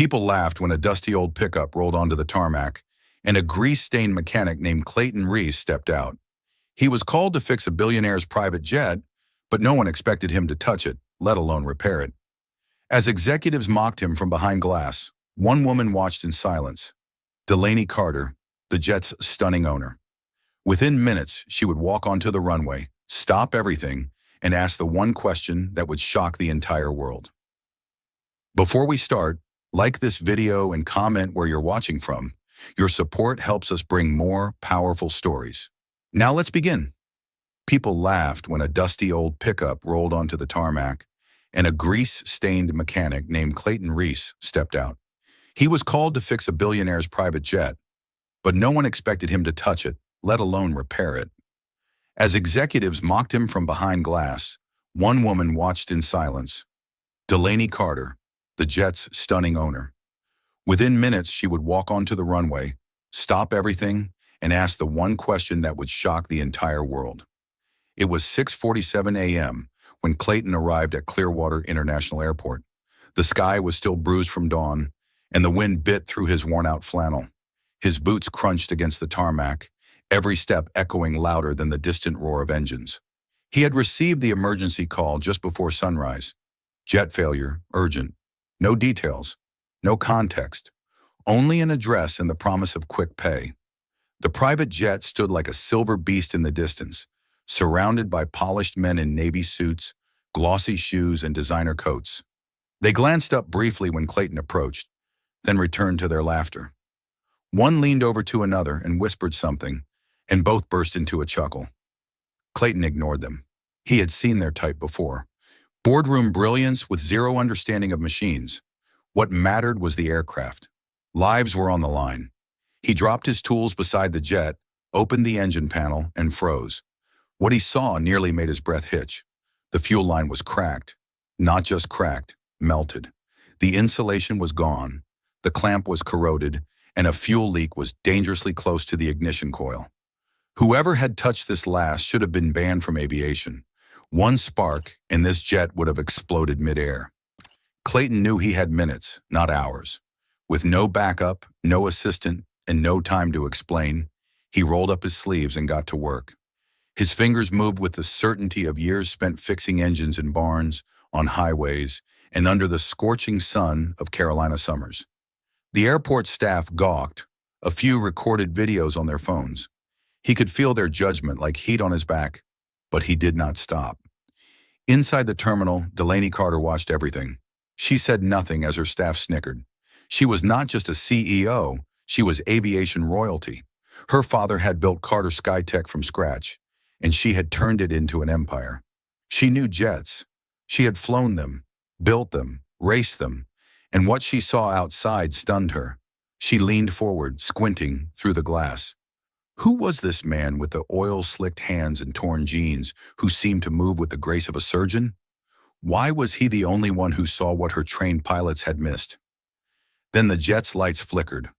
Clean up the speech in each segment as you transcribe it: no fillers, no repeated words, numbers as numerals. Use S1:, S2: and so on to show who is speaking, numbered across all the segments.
S1: People laughed when a dusty old pickup rolled onto the tarmac, and a grease-stained mechanic named Clayton Reese stepped out. He was called to fix a billionaire's private jet, but no one expected him to touch it, let alone repair it. As executives mocked him from behind glass, one woman watched in silence. Delaney Carter, the jet's stunning owner. Within minutes, she would walk onto the runway, stop everything, and ask the one question that would shock the entire world. Before we start, like this video and comment where you're watching from. Your support helps us bring more powerful stories. Now let's begin. People laughed when a dusty old pickup rolled onto the tarmac, and a grease-stained mechanic named Clayton Reese stepped out. He was called to fix a billionaire's private jet, but no one expected him to touch it, let alone repair it. As executives mocked him from behind glass, one woman watched in silence. Delaney Carter, the jet's stunning owner. Within minutes, she would walk onto the runway, stop everything, and ask the one question that would shock the entire world. It was 6:47 a.m. when Clayton arrived at Clearwater International Airport. The sky was still bruised from dawn, and the wind bit through his worn-out flannel. His boots crunched against the tarmac, every step echoing louder than the distant roar of engines. He had received the emergency call just before sunrise. Jet failure, urgent. No details, no context, only an address and the promise of quick pay. The private jet stood like a silver beast in the distance, surrounded by polished men in navy suits, glossy shoes, and designer coats. They glanced up briefly when Clayton approached, then returned to their laughter. One leaned over to another and whispered something, and both burst into a chuckle. Clayton ignored them. He had seen their type before. Boardroom brilliance with zero understanding of machines. What mattered was the aircraft. Lives were on the line. He dropped his tools beside the jet, opened the engine panel, and froze. What he saw nearly made his breath hitch. The fuel line was cracked. Not just cracked, melted. The insulation was gone, the clamp was corroded, and a fuel leak was dangerously close to the ignition coil. Whoever had touched this last should have been banned from aviation. One spark, and this jet would have exploded midair. Clayton knew he had minutes, not hours. With no backup, no assistant, and no time to explain, he rolled up his sleeves and got to work. His fingers moved with the certainty of years spent fixing engines in barns, on highways, and under the scorching sun of Carolina summers. The airport staff gawked, a few recorded videos on their phones. He could feel their judgment like heat on his back, but he did not stop. Inside the terminal, Delaney Carter watched everything. She said nothing as her staff snickered. She was not just a CEO, she was aviation royalty. Her father had built Carter Skytech from scratch, and she had turned it into an empire. She knew jets. She had flown them, built them, raced them, and what she saw outside stunned her. She leaned forward, squinting through the glass. Who was this man with the oil-slicked hands and torn jeans who seemed to move with the grace of a surgeon? Why was he the only one who saw what her trained pilots had missed? Then the jet's lights flickered.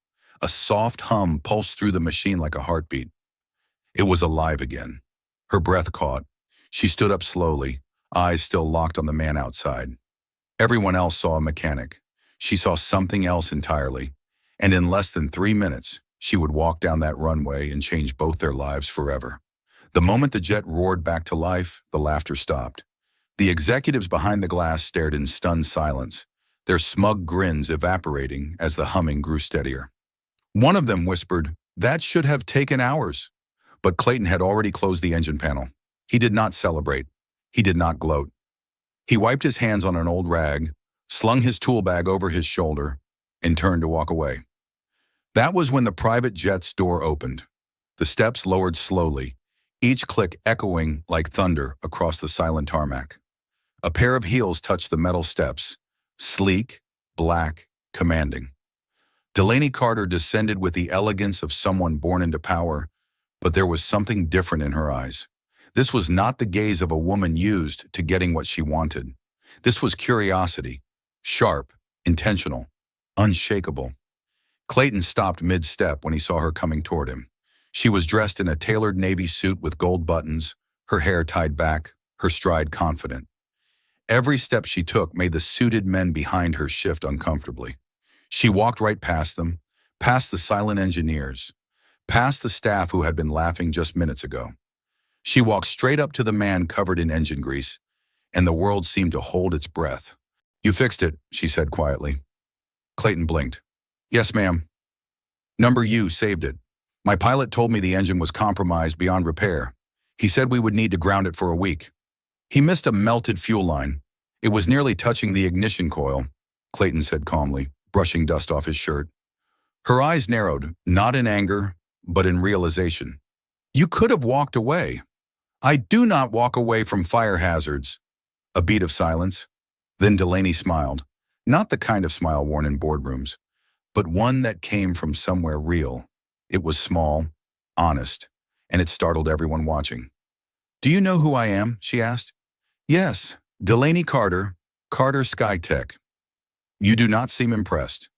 S1: A soft hum pulsed through the machine like a heartbeat. It was alive again. Her breath caught. She stood up slowly, eyes still locked on the man outside. Everyone else saw a mechanic. She saw something else entirely. And in less than 3 minutes, she would walk down that runway and change both their lives forever. The moment the jet roared back to life, the laughter stopped. The executives behind the glass stared in stunned silence, their smug grins evaporating as the humming grew steadier. One of them whispered, "That should have taken hours." But Clayton had already closed the engine panel. He did not celebrate. He did not gloat. He wiped his hands on an old rag, slung his tool bag over his shoulder, and turned to walk away. That was when the private jet's door opened. The steps lowered slowly, each click echoing like thunder across the silent tarmac. A pair of heels touched the metal steps, sleek, black, commanding. Delaney Carter descended with the elegance of someone born into power, but there was something different in her eyes. This was not the gaze of a woman used to getting what she wanted. This was curiosity, sharp, intentional, unshakable. Clayton stopped mid-step when he saw her coming toward him. She was dressed in a tailored navy suit with gold buttons, her hair tied back, her stride confident. Every step she took made the suited men behind her shift uncomfortably. She walked right past them, past the silent engineers, past the staff who had been laughing just minutes ago. She walked straight up to the man covered in engine grease, and the world seemed to hold its breath. "You fixed it," she said quietly. Clayton blinked. "Yes, ma'am. Number U saved it. My pilot told me the engine was compromised beyond repair. He said we would need to ground it for a week. He missed a melted fuel line. It was nearly touching the ignition coil," Clayton said calmly, brushing dust off his shirt. Her eyes narrowed, not in anger, but in realization. "You could have walked away." "I do not walk away from fire hazards." A beat of silence. Then Delaney smiled, not the kind of smile worn in boardrooms, but one that came from somewhere real. It was small, honest, and it startled everyone watching. "Do you know who I am?" she asked. "Yes, Delaney Carter, Carter Skytech." "You do not seem impressed."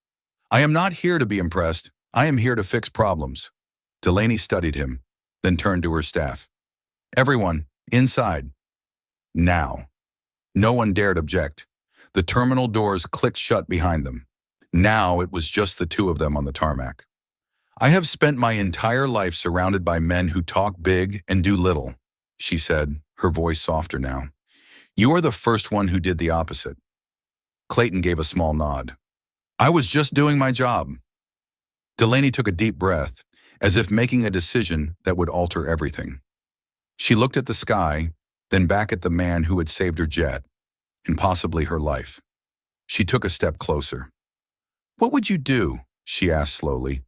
S1: "I am not here to be impressed. I am here to fix problems." Delaney studied him, then turned to her staff. "Everyone, inside. Now." No one dared object. The terminal doors clicked shut behind them. Now it was just the two of them on the tarmac. "I have spent my entire life surrounded by men who talk big and do little," she said, her voice softer now. "You are the first one who did the opposite." Clayton gave a small nod. "I was just doing my job." Delaney took a deep breath, as if making a decision that would alter everything. She looked at the sky, then back at the man who had saved her jet, and possibly her life. She took a step closer. "What would you do," she asked slowly,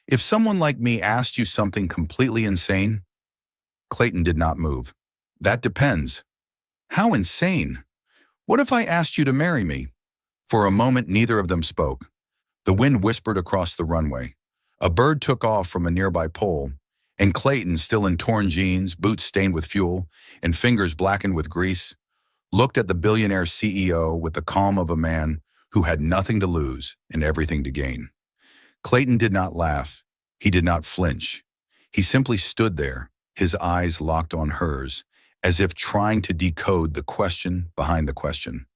S1: "if someone like me asked you something completely insane?" Clayton did not move. "That depends." "How insane?" "What if I asked you to marry me?" For a moment, neither of them spoke. The wind whispered across the runway. A bird took off from a nearby pole, and Clayton, still in torn jeans, boots stained with fuel, and fingers blackened with grease, looked at the billionaire CEO with the calm of a man who had nothing to lose and everything to gain. Clayton did not laugh. He did not flinch. He simply stood there, his eyes locked on hers, as if trying to decode the question behind the question.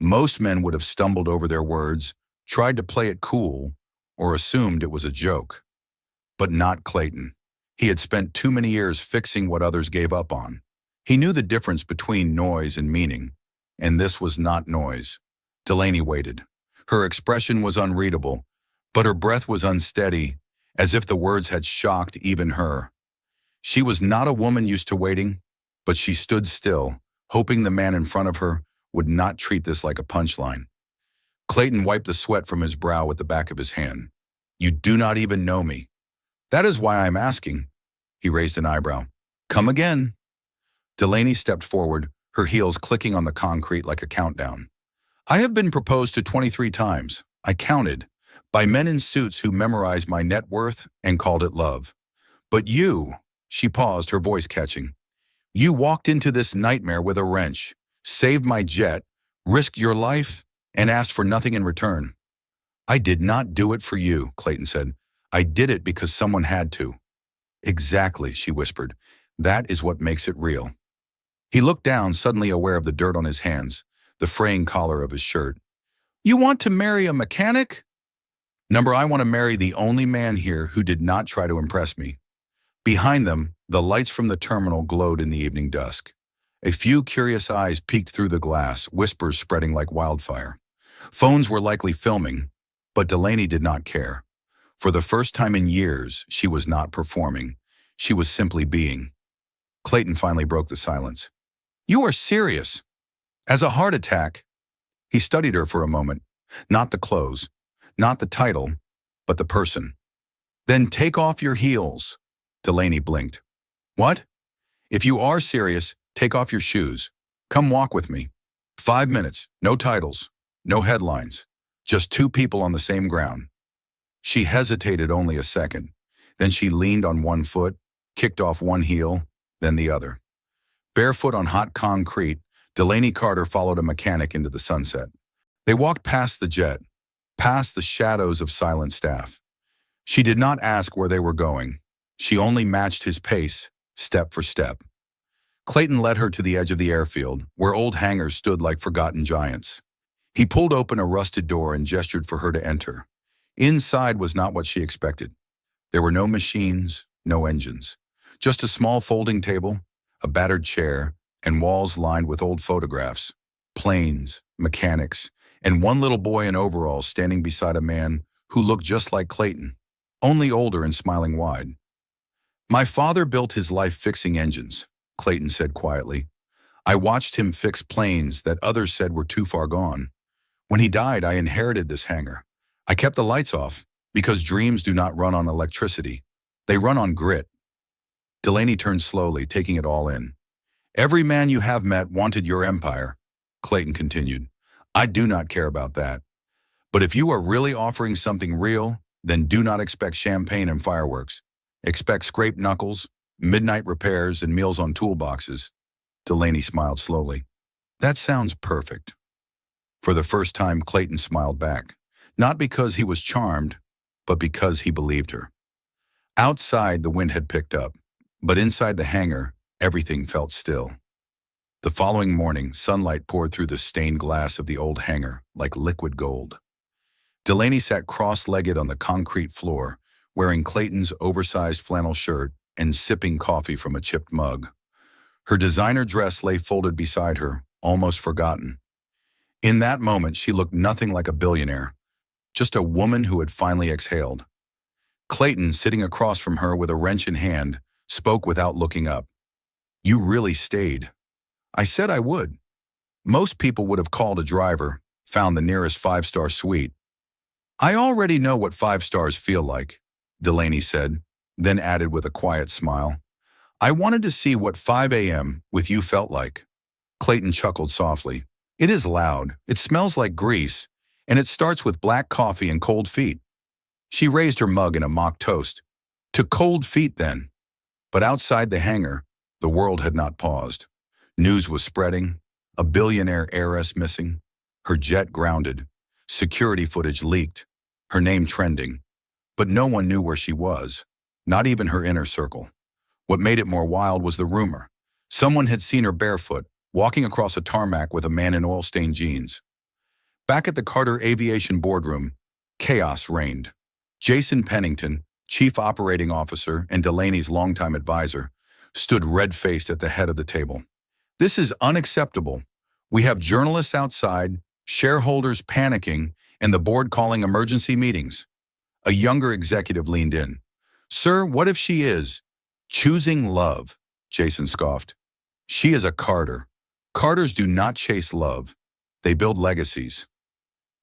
S1: Most men would have stumbled over their words, tried to play it cool, or assumed it was a joke. But not Clayton. He had spent too many years fixing what others gave up on. He knew the difference between noise and meaning, and this was not noise. Delaney waited. Her expression was unreadable, but her breath was unsteady, as if the words had shocked even her. She was not a woman used to waiting, but she stood still, hoping the man in front of her would not treat this like a punchline. Clayton wiped the sweat from his brow with the back of his hand. "You do not even know me." "That is why I'm asking." He raised an eyebrow. "Come again." Delaney stepped forward, her heels clicking on the concrete like a countdown. "I have been proposed to 23 times. I counted, by men in suits who memorized my net worth and called it love. But you," she paused, her voice catching, "you walked into this nightmare with a wrench, saved my jet, risked your life, and asked for nothing in return." "I did not do it for you," Clayton said. "I did it because someone had to." "Exactly," she whispered. "That is what makes it real." He looked down, suddenly aware of the dirt on his hands, the fraying collar of his shirt. "You want to marry a mechanic?" "Number, I want to marry the only man here who did not try to impress me." Behind them, the lights from the terminal glowed in the evening dusk. A few curious eyes peeked through the glass, whispers spreading like wildfire. Phones were likely filming, but Delaney did not care. For the first time in years, she was not performing. She was simply being. Clayton finally broke the silence. "You are serious?" "As a heart attack." He studied her for a moment. Not the clothes, not the title, but the person. "Then take off your heels." Delaney blinked. "What?" "If you are serious, take off your shoes. Come walk with me. 5 minutes, no titles, no headlines, just two people on the same ground." She hesitated only a second. Then she leaned on one foot, kicked off one heel, then the other. Barefoot on hot concrete, Delaney Carter followed a mechanic into the sunset. They walked past the jet, past the shadows of silent staff. She did not ask where they were going. She only matched his pace, step for step. Clayton led her to the edge of the airfield, where old hangars stood like forgotten giants. He pulled open a rusted door and gestured for her to enter. Inside was not what she expected. There were no machines, no engines. Just a small folding table, a battered chair, and walls lined with old photographs, planes, mechanics, and one little boy in overalls standing beside a man who looked just like Clayton, only older and smiling wide. "My father built his life fixing engines," Clayton said quietly. "I watched him fix planes that others said were too far gone. When he died, I inherited this hangar. I kept the lights off because dreams do not run on electricity. They run on grit." Delaney turned slowly, taking it all in. "Every man you have met wanted your empire," Clayton continued. "I do not care about that. But if you are really offering something real, then do not expect champagne and fireworks. Expect scraped knuckles, midnight repairs, and meals on toolboxes." Delaney smiled slowly. "That sounds perfect." For the first time, Clayton smiled back, not because he was charmed, but because he believed her. Outside, the wind had picked up, but inside the hangar, everything felt still. The following morning, sunlight poured through the stained glass of the old hangar like liquid gold. Delaney sat cross-legged on the concrete floor, wearing Clayton's oversized flannel shirt and sipping coffee from a chipped mug. Her designer dress lay folded beside her, almost forgotten. In that moment, she looked nothing like a billionaire, just a woman who had finally exhaled. Clayton, sitting across from her with a wrench in hand, spoke without looking up. "You really stayed." "I said I would. Most people would have called a driver, found the nearest five-star suite." "I already know what 5 stars feel like," Delaney said, then added with a quiet smile. "I wanted to see what 5 a.m. with you felt like." Clayton chuckled softly. "It is loud, it smells like grease, and it starts with black coffee and cold feet." She raised her mug in a mock toast. "To cold feet, then." But outside the hangar, the world had not paused. News was spreading, a billionaire heiress missing, her jet grounded, security footage leaked, her name trending. But no one knew where she was, not even her inner circle. What made it more wild was the rumor. Someone had seen her barefoot, walking across a tarmac with a man in oil-stained jeans. Back at the Carter Aviation boardroom, chaos reigned. Jason Pennington, chief operating officer and Delaney's longtime advisor, stood red-faced at the head of the table. "This is unacceptable. We have journalists outside, shareholders panicking, and the board calling emergency meetings." A younger executive leaned in. "Sir, what if she is choosing love?" Jason scoffed. "She is a Carter. Carters do not chase love. They build legacies."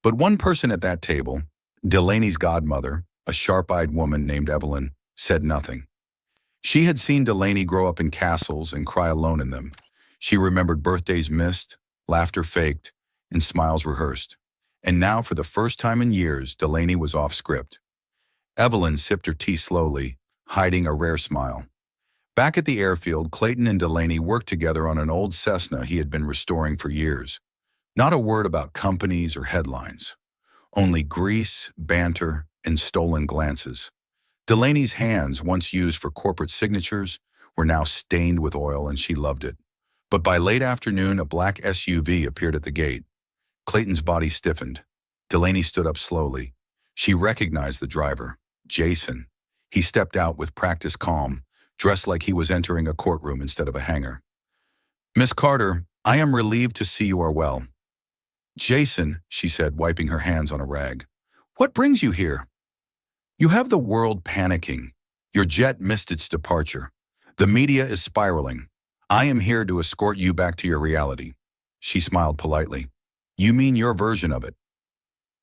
S1: But one person at that table, Delaney's godmother, a sharp-eyed woman named Evelyn, said nothing. She had seen Delaney grow up in castles and cry alone in them. She remembered birthdays missed, laughter faked, and smiles rehearsed. And now, for the first time in years, Delaney was off script. Evelyn sipped her tea slowly, hiding a rare smile. Back at the airfield, Clayton and Delaney worked together on an old Cessna he had been restoring for years. Not a word about companies or headlines. Only grease, banter, and stolen glances. Delaney's hands, once used for corporate signatures, were now stained with oil, and she loved it. But by late afternoon, a black SUV appeared at the gate. Clayton's body stiffened. Delaney stood up slowly. She recognized the driver, Jason. He stepped out with practiced calm, dressed like he was entering a courtroom instead of a hangar. "Miss Carter, I am relieved to see you are well." "Jason," she said, wiping her hands on a rag. "What brings you here?" "You have the world panicking. Your jet missed its departure. The media is spiraling. I am here to escort you back to your reality." She smiled politely. "You mean your version of it?"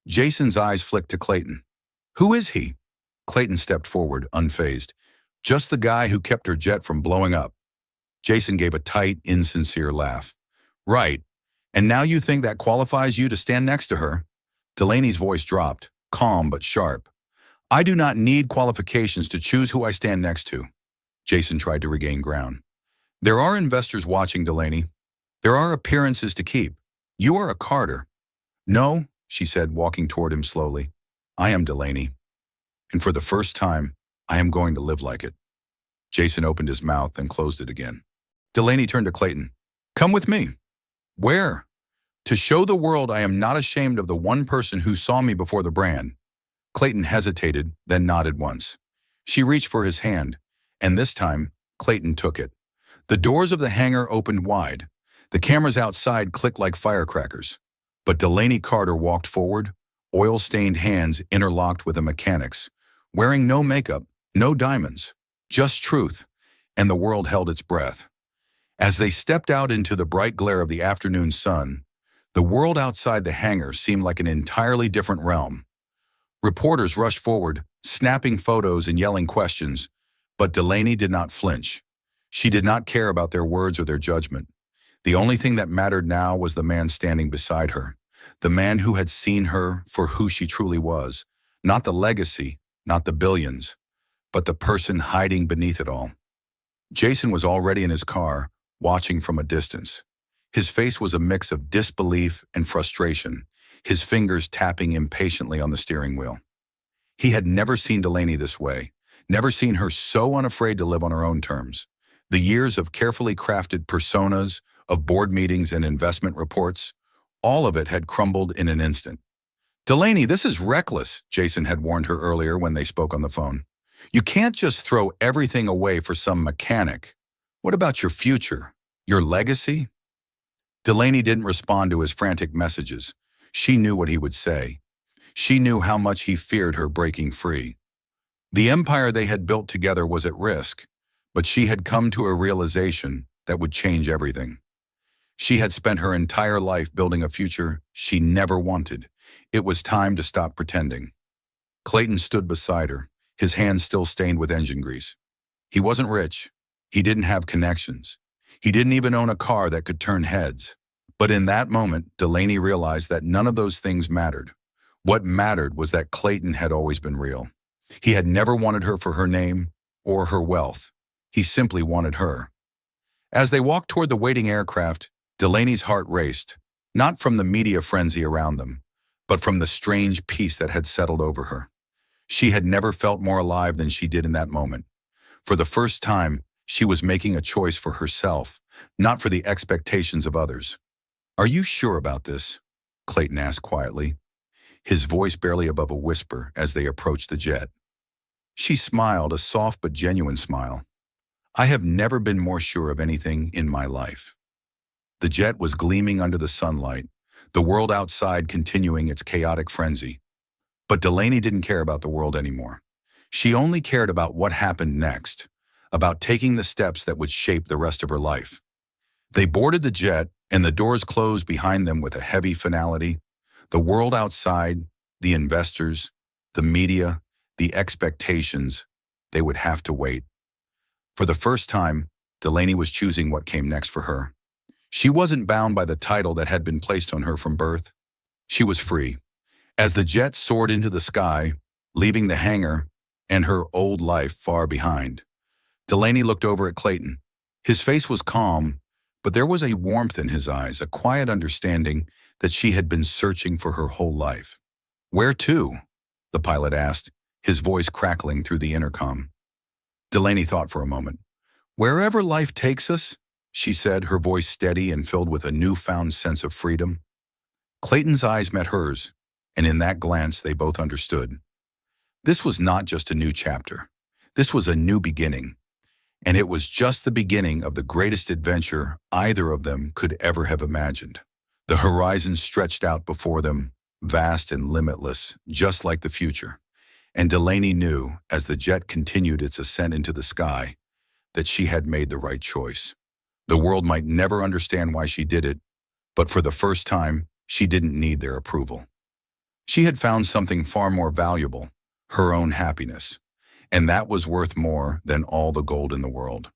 S1: Jason's eyes flicked to Clayton. "Who is he?" Clayton stepped forward, unfazed. "Just the guy who kept her jet from blowing up." Jason gave a tight, insincere laugh. "Right. And now you think that qualifies you to stand next to her?" Delaney's voice dropped, calm but sharp. "I do not need qualifications to choose who I stand next to." Jason tried to regain ground. "There are investors watching, Delaney. There are appearances to keep. You are a Carter." "No," she said, walking toward him slowly. "I am Delaney. And for the first time, I am going to live like it." Jason opened his mouth and closed it again. Delaney turned to Clayton. "Come with me." "Where?" "To show the world I am not ashamed of the one person who saw me before the brand." Clayton hesitated, then nodded once. She reached for his hand, and this time, Clayton took it. The doors of the hangar opened wide. The cameras outside clicked like firecrackers. But Delaney Carter walked forward, oil-stained hands interlocked with a mechanic's, wearing no makeup, no diamonds, just truth, and the world held its breath. As they stepped out into the bright glare of the afternoon sun, the world outside the hangar seemed like an entirely different realm. Reporters rushed forward, snapping photos and yelling questions, but Delaney did not flinch. She did not care about their words or their judgment. The only thing that mattered now was the man standing beside her, the man who had seen her for who she truly was, not the legacy, not the billions, but the person hiding beneath it all. Jason was already in his car, watching from a distance. His face was a mix of disbelief and frustration, his fingers tapping impatiently on the steering wheel. He had never seen Delaney this way, never seen her so unafraid to live on her own terms. The years of carefully crafted personas, of board meetings and investment reports, all of it had crumbled in an instant. "Delaney, this is reckless," Jason had warned her earlier when they spoke on the phone. "You can't just throw everything away for some mechanic. What about your future? Your legacy?" Delaney didn't respond to his frantic messages. She knew what he would say. She knew how much he feared her breaking free. The empire they had built together was at risk, but she had come to a realization that would change everything. She had spent her entire life building a future she never wanted. It was time to stop pretending. Clayton stood beside her, his hands still stained with engine grease. He wasn't rich. He didn't have connections. He didn't even own a car that could turn heads. But in that moment, Delaney realized that none of those things mattered. What mattered was that Clayton had always been real. He had never wanted her for her name or her wealth. He simply wanted her. As they walked toward the waiting aircraft, Delaney's heart raced, not from the media frenzy around them, but from the strange peace that had settled over her. She had never felt more alive than she did in that moment. For the first time, she was making a choice for herself, not for the expectations of others. "Are you sure about this?" Clayton asked quietly, his voice barely above a whisper as they approached the jet. She smiled, a soft but genuine smile. "I have never been more sure of anything in my life." The jet was gleaming under the sunlight, the world outside continuing its chaotic frenzy. But Delaney didn't care about the world anymore. She only cared about what happened next, about taking the steps that would shape the rest of her life. They boarded the jet, and the doors closed behind them with a heavy finality. The world outside, the investors, the media, the expectations, they would have to wait. For the first time, Delaney was choosing what came next for her. She wasn't bound by the title that had been placed on her from birth. She was free. As the jet soared into the sky, leaving the hangar and her old life far behind, Delaney looked over at Clayton. His face was calm, but there was a warmth in his eyes, a quiet understanding that she had been searching for her whole life. "Where to?" the pilot asked, his voice crackling through the intercom. Delaney thought for a moment. "Wherever life takes us," she said, her voice steady and filled with a newfound sense of freedom. Clayton's eyes met hers, and in that glance they both understood. This was not just a new chapter. This was a new beginning, and it was just the beginning of the greatest adventure either of them could ever have imagined. The horizon stretched out before them, vast and limitless, just like the future. And Delaney knew, as the jet continued its ascent into the sky, that she had made the right choice. The world might never understand why she did it, but for the first time, she didn't need their approval. She had found something far more valuable, her own happiness, and that was worth more than all the gold in the world.